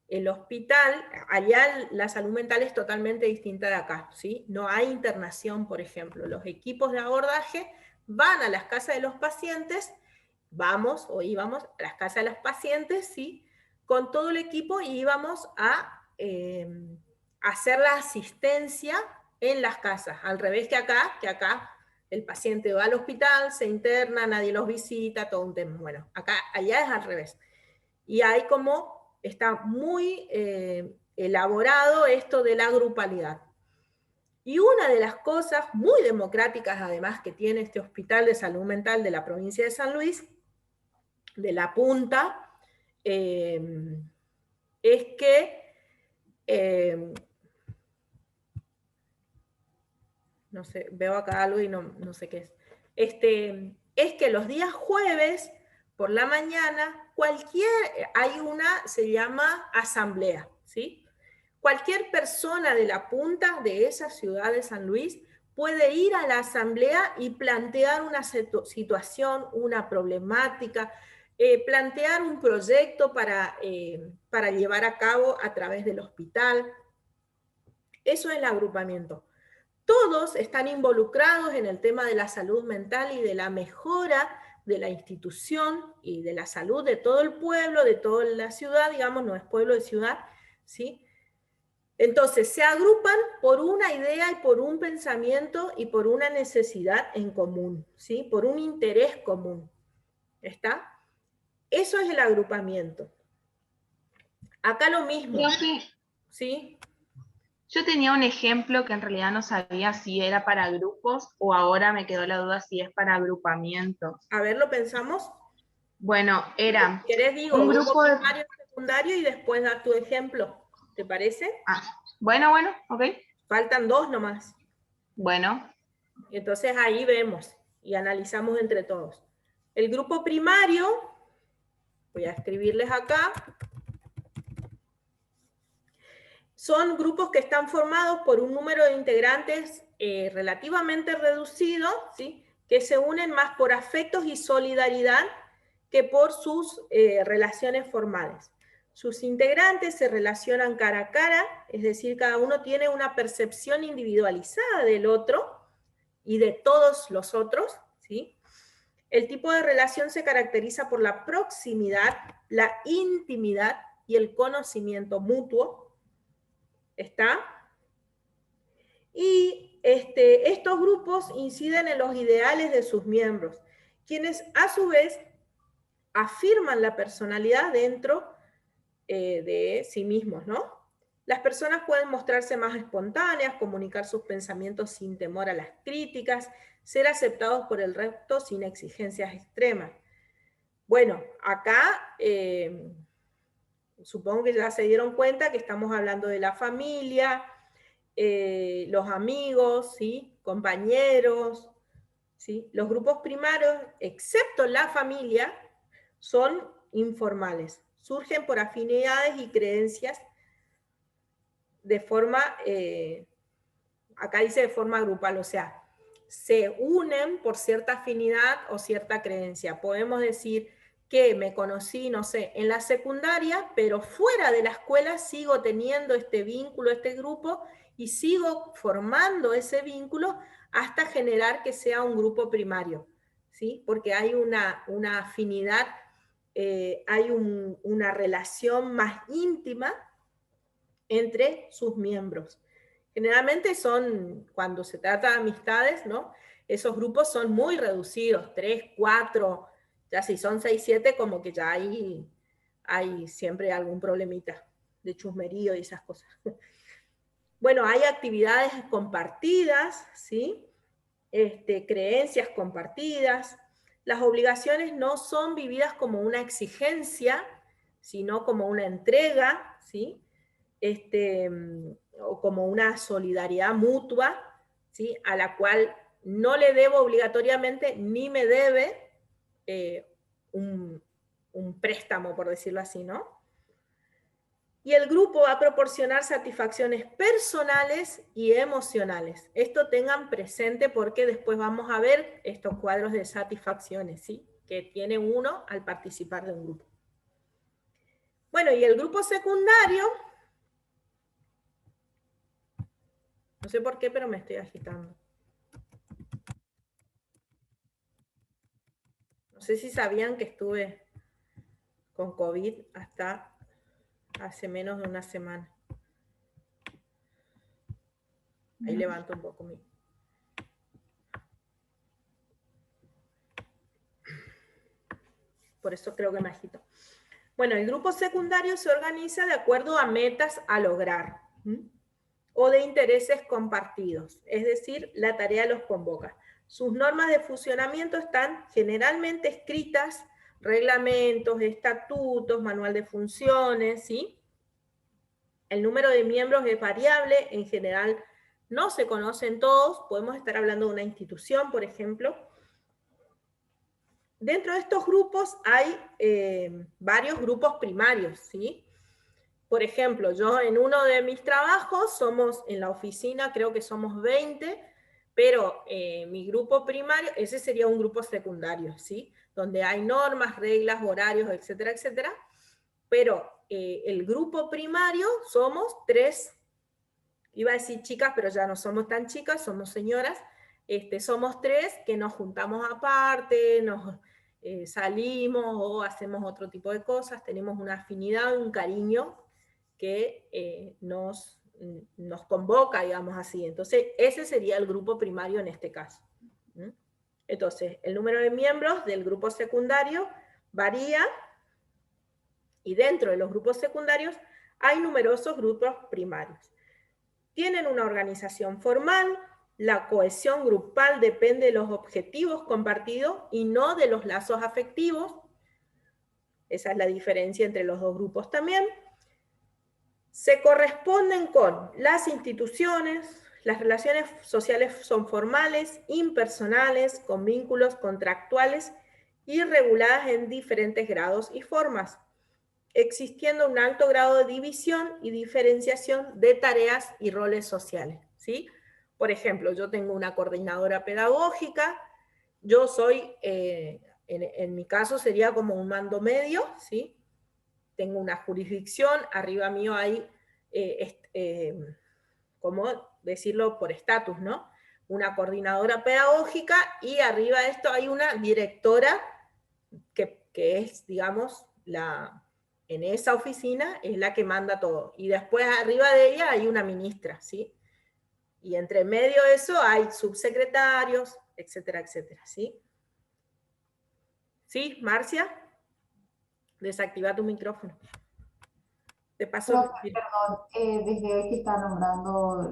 el hospital, allá la salud mental es totalmente distinta de acá, ¿sí? No hay internación, por ejemplo. Los equipos de abordaje van a las casas de los pacientes, íbamos a las casas de los pacientes, ¿sí? Con todo el equipo y íbamos a hacer la asistencia en las casas, al revés que acá el paciente va al hospital, se interna, nadie los visita, todo un tema. Bueno, allá es al revés. Y hay está muy elaborado esto de la grupalidad. Y una de las cosas muy democráticas, además, que tiene este Hospital de Salud Mental de la provincia de San Luis, de La Punta, es que no sé, veo acá algo y no sé qué es. Es que los días jueves, por la mañana, se llama asamblea, ¿sí? Cualquier persona de la punta de esa ciudad de San Luis puede ir a la asamblea y plantear una situación, una problemática, plantear un proyecto para llevar a cabo a través del hospital. Eso es el agrupamiento. Todos están involucrados en el tema de la salud mental y de la mejora de la institución y de la salud de todo el pueblo, de toda la ciudad, digamos, no es pueblo de ciudad, ¿sí? Entonces, se agrupan por una idea y por un pensamiento y por una necesidad en común, ¿sí? Por un interés común, ¿está? Eso es el agrupamiento. Acá lo mismo. ¿sí? Yo tenía un ejemplo que en realidad no sabía si era para grupos o ahora me quedó la duda si es para agrupamientos. A ver, ¿lo pensamos? Bueno, era si querés digo, un grupo grupo de... primario, secundario y después dar tu ejemplo. ¿Te parece? Bueno, ok. Faltan 2 nomás. Bueno. Entonces ahí vemos y analizamos entre todos. El grupo primario, voy a escribirles acá, son grupos que están formados por un número de integrantes relativamente reducido, ¿sí? Que se unen más por afectos y solidaridad que por sus relaciones formales. Sus integrantes se relacionan cara a cara, es decir, cada uno tiene una percepción individualizada del otro y de todos los otros, ¿sí? El tipo de relación se caracteriza por la proximidad, la intimidad y el conocimiento mutuo. ¿Está? Y estos grupos inciden en los ideales de sus miembros, quienes a su vez afirman la personalidad dentro de sí mismos, ¿no? Las personas pueden mostrarse más espontáneas, comunicar sus pensamientos sin temor a las críticas, ser aceptados por el resto sin exigencias extremas. Bueno, acá supongo que ya se dieron cuenta que estamos hablando de la familia, los amigos, ¿sí? Compañeros, ¿sí? Los grupos primarios, excepto la familia, son informales. Surgen por afinidades y creencias de forma, acá dice de forma grupal, o sea, se unen por cierta afinidad o cierta creencia. Podemos decir que me conocí, no sé, en la secundaria, pero fuera de la escuela sigo teniendo este vínculo, este grupo, y sigo formando ese vínculo hasta generar que sea un grupo primario, ¿sí? Porque hay una afinidad, hay una relación más íntima entre sus miembros. Generalmente son, cuando se trata de amistades, ¿no? Esos grupos son muy reducidos, 3, 4, ya si son 6, 7, como que ya hay siempre algún problemita de chusmerío y esas cosas. Bueno, hay actividades compartidas, ¿sí? Creencias compartidas. Las obligaciones no son vividas como una exigencia, sino como una entrega, ¿sí? O como una solidaridad mutua, ¿sí? A la cual no le debo obligatoriamente ni me debe un préstamo, por decirlo así, ¿no? Y el grupo va a proporcionar satisfacciones personales y emocionales. Esto tengan presente porque después vamos a ver estos cuadros de satisfacciones, ¿sí? Que tiene uno al participar de un grupo. Bueno, y el grupo secundario, no sé por qué, pero me estoy agitando. No sé si sabían que estuve con COVID hasta hace menos de una semana. Ahí levanto un poco mi... Por eso creo que me agito. Bueno, el grupo secundario se organiza de acuerdo a metas a lograr, ¿sí? O de intereses compartidos, es decir, la tarea los convoca. Sus normas de funcionamiento están generalmente escritas, reglamentos, estatutos, manual de funciones, ¿sí? El número de miembros es variable, en general no se conocen todos, podemos estar hablando de una institución, por ejemplo. Dentro de estos grupos hay varios grupos primarios, ¿sí? Por ejemplo, yo en uno de mis trabajos somos, en la oficina creo que somos 20, pero mi grupo primario, ese sería un grupo secundario, ¿sí? Donde hay normas, reglas, horarios, etcétera, etcétera. Pero el grupo primario somos 3, iba a decir chicas, pero ya no somos tan chicas, somos señoras, somos 3 que nos juntamos aparte, nos salimos o hacemos otro tipo de cosas, tenemos una afinidad, un cariño que nos convoca, digamos así. Entonces, ese sería el grupo primario en este caso. Entonces, el número de miembros del grupo secundario varía, y dentro de los grupos secundarios hay numerosos grupos primarios. Tienen una organización formal, la cohesión grupal depende de los objetivos compartidos y no de los lazos afectivos. Esa es la diferencia entre los dos grupos también. Se corresponden con las instituciones, las relaciones sociales son formales, impersonales, con vínculos contractuales y reguladas en diferentes grados y formas, existiendo un alto grado de división y diferenciación de tareas y roles sociales, ¿sí? Por ejemplo, yo tengo una coordinadora pedagógica, yo soy, en mi caso sería como un mando medio, ¿sí? Tengo una jurisdicción, arriba mío hay, ¿cómo decirlo? Por estatus, ¿no? Una coordinadora pedagógica y arriba de esto hay una directora que es, digamos, en esa oficina es la que manda todo. Y después arriba de ella hay una ministra, ¿sí? Y entre medio de eso hay subsecretarios, etcétera, etcétera, ¿sí? ¿Sí, Marcia? Desactiva tu micrófono. Te paso. Profe, perdón, desde hoy que está nombrando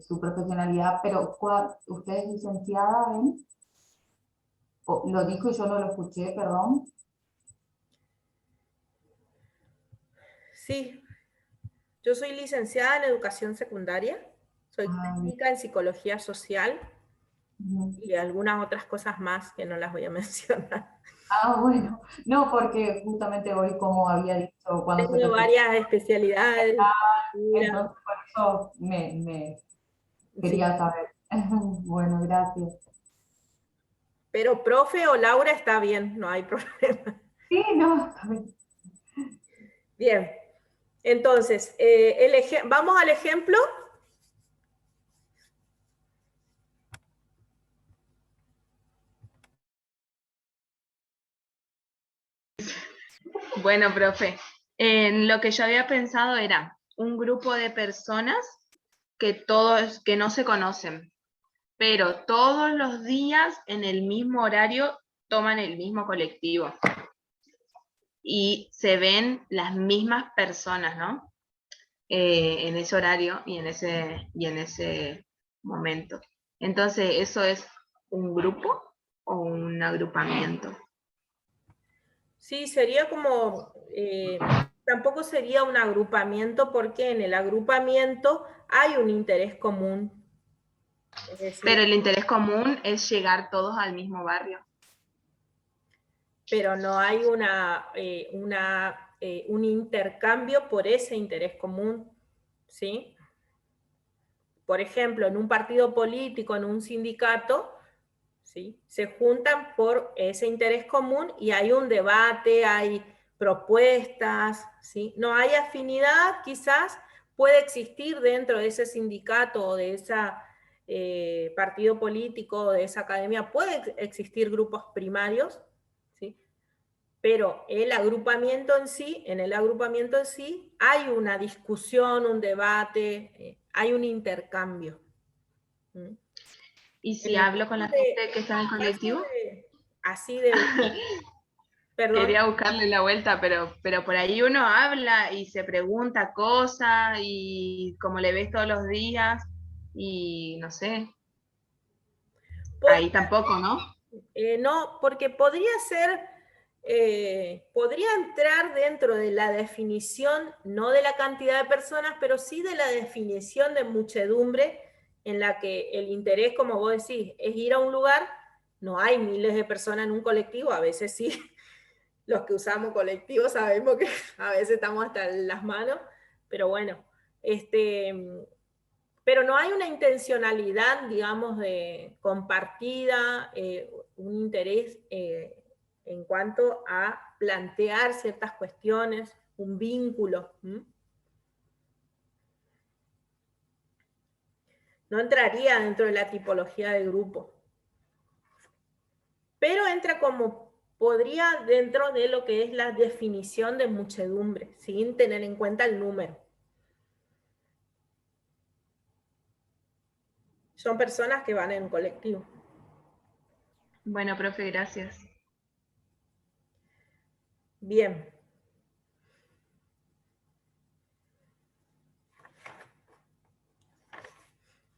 su profesionalidad, pero ¿usted es licenciada en? Lo dijo y yo no lo escuché, perdón. Sí, yo soy licenciada en educación secundaria, soy técnica en psicología social y algunas otras cosas más que no las voy a mencionar. Ah, bueno, no, porque justamente hoy, como había dicho, cuando tengo varias especialidades. Entonces, por eso me quería saber. Bueno, gracias. Pero profe o Laura está bien, no hay problema. Sí, no, está bien. Bien, entonces, vamos al ejemplo. Bueno, profe, lo que yo había pensado era un grupo de personas que no se conocen, pero todos los días en el mismo horario toman el mismo colectivo y se ven las mismas personas, ¿no? En ese horario y en ese momento. Entonces, ¿eso es un grupo o un agrupamiento? Sí, sería como, tampoco sería un agrupamiento porque en el agrupamiento hay un interés común. Es decir, pero el interés común es llegar todos al mismo barrio. Pero no hay un intercambio por ese interés común, ¿sí? Por ejemplo, en un partido político, en un sindicato, ¿sí? Se juntan por ese interés común y hay un debate, hay propuestas, ¿sí? No hay afinidad, quizás puede existir dentro de ese sindicato o de ese partido político o de esa academia, puede existir grupos primarios, ¿sí? Pero en el agrupamiento en sí hay una discusión, un debate, hay un intercambio. ¿Mm? ¿Y si hablo con la gente que está en el colectivo? Así de... Perdón. Quería buscarle la vuelta, pero por ahí uno habla y se pregunta cosas y como le ves todos los días y no sé. Ahí tampoco, ¿no? No, porque podría ser, podría entrar dentro de la definición, no de la cantidad de personas, pero sí de la definición de muchedumbre, en la que el interés, como vos decís, es ir a un lugar, no hay miles de personas en un colectivo, a veces sí, los que usamos colectivos sabemos que a veces estamos hasta en las manos, pero bueno, pero no hay una intencionalidad, digamos, de compartida, un interés en cuanto a plantear ciertas cuestiones, un vínculo. No entraría dentro de la tipología de grupo, pero entra como, podría dentro de lo que es la definición de muchedumbre, sin tener en cuenta el número. Son personas que van en colectivo. Bueno, profe, gracias. Bien.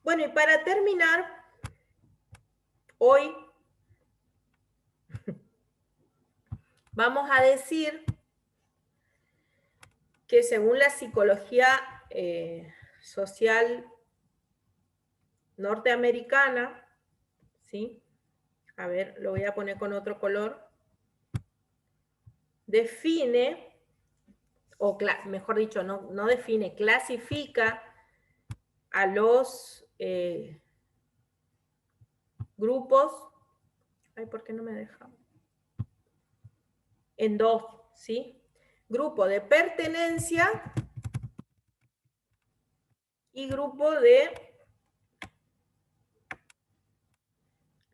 Bueno, y para terminar, hoy vamos a decir que según la psicología social norteamericana, ¿sí? A ver, lo voy a poner con otro color, define, o mejor dicho, no define, clasifica a los grupos, ay, ¿por qué no me deja? En dos, ¿sí? Grupo de pertenencia y grupo de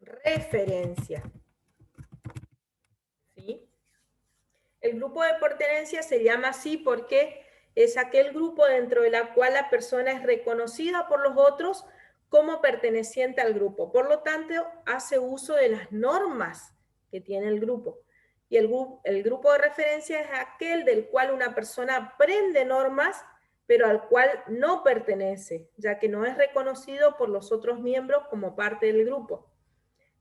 referencia, ¿sí? El grupo de pertenencia se llama así porque es aquel grupo dentro de la cual la persona es reconocida por los otros como perteneciente al grupo. Por lo tanto, hace uso de las normas que tiene el grupo. Y el grupo de referencia es aquel del cual una persona aprende normas, pero al cual no pertenece, ya que no es reconocido por los otros miembros como parte del grupo.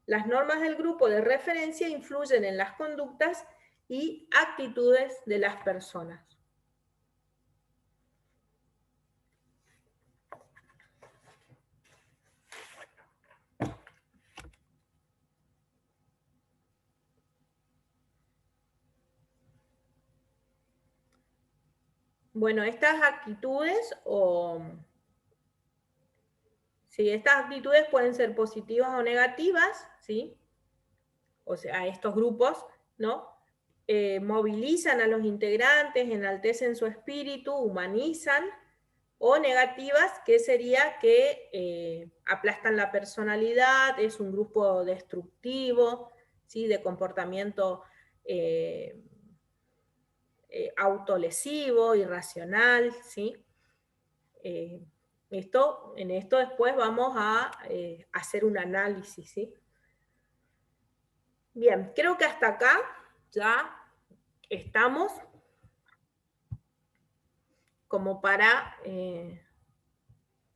Las normas del grupo de referencia influyen en las conductas y actitudes de las personas. Bueno, estas actitudes estas actitudes pueden ser positivas o negativas, ¿sí? O sea, estos grupos, ¿no? Movilizan a los integrantes, enaltecen su espíritu, humanizan, o negativas, que sería que aplastan la personalidad, es un grupo destructivo, ¿sí? De comportamiento autolesivo, irracional, ¿sí? En esto después vamos a hacer un análisis, ¿sí? Bien, creo que hasta acá ya estamos como para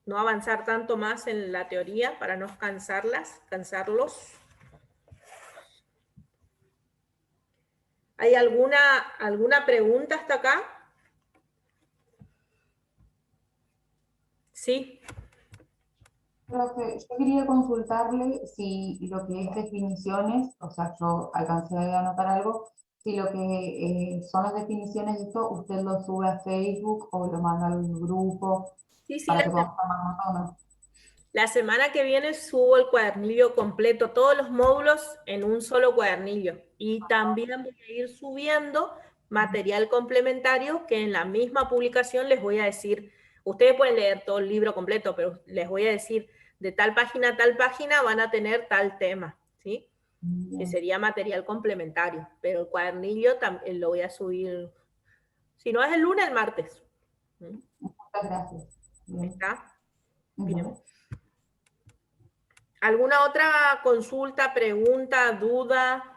no avanzar tanto más en la teoría, para no cansarlos. ¿Hay alguna pregunta hasta acá? Sí. Profe, yo quería consultarle si lo que es definiciones, o sea, yo alcancé a anotar algo, si lo que son las definiciones de esto, usted lo sube a Facebook o lo manda al grupo para que podamos tomar nota o no. La semana que viene subo el cuadernillo completo, todos los módulos en un solo cuadernillo. Y también voy a ir subiendo material complementario que en la misma publicación les voy a decir, ustedes pueden leer todo el libro completo, pero les voy a decir, de tal página a tal página van a tener tal tema, ¿sí? Que sería material complementario. Pero el cuadernillo también lo voy a subir, si no es el lunes, el martes. Muchas gracias. ¿Está? Bien. ¿Alguna otra consulta, pregunta, duda?